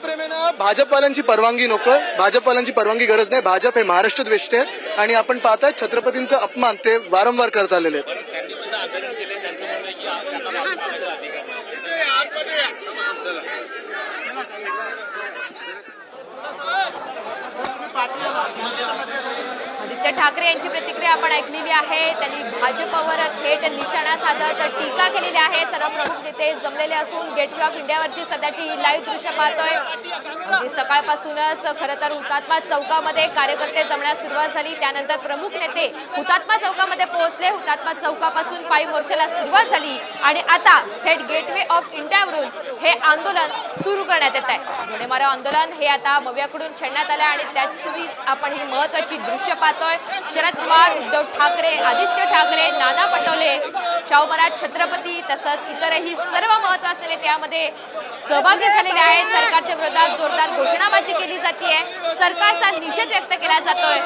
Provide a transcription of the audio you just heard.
देशप्रेम आहे ना, भाजपवाल्यांची परवानगी नको, भाजपवाल्यांची परवानगी गरज नाही. भाजप हे महाराष्ट्र द्वेष्टे आहेत आणि आपण पाहताय छत्रपतींचा अपमान ते वारंवार करत आलेले आहेत. त्यांनी सुद्धा आंदोलन केले. त्यांचं म्हणणं आहे की त्यांना माफी अधिकार आदित्य ठाकरे यांची प्रतिक्रिया आपण ऐकलेली आहे. त्यांनी भाजपवर थेट निशाणा साधत टीका केलेली आहे. सर्व प्रमुख नेते जमलेले असून गेटवे ऑफ इंडियावरची सध्याची ही लाईव्ह दृश्य पाहतोय. अगदी सकाळपासूनच खरं तर हुतात्मा चौकामध्ये कार्यकर्ते जमण्यास सुरुवात झाली. त्यानंतर प्रमुख नेते हुतात्मा चौकामध्ये पोहोचले. हुतात्मा चौकापासून पायी मोर्चाला सुरुवात झाली आणि आता थेट गेटवे ऑफ इंडियावरून हे आंदोलन सुरू करण्यात येत आहे. घोडे मारो आंदोलन हे आता मव्याकडून छेडण्यात आलं आणि त्याचीच आपण ही महत्वाची दृश्य पाहतोय. शरद पवार, उद्धव ठाकरे, आदित्य ठाकरे, नाना पटोले, शाहू महाराज छत्रपती तसंच इतरही सर्व महत्वाचे नेते यामध्ये सहभागी झालेले आहेत. सरकारच्या विरोधात जोरदार घोषणाबाजी केली जाते. सरकारचा निषेध व्यक्त केला जातोय.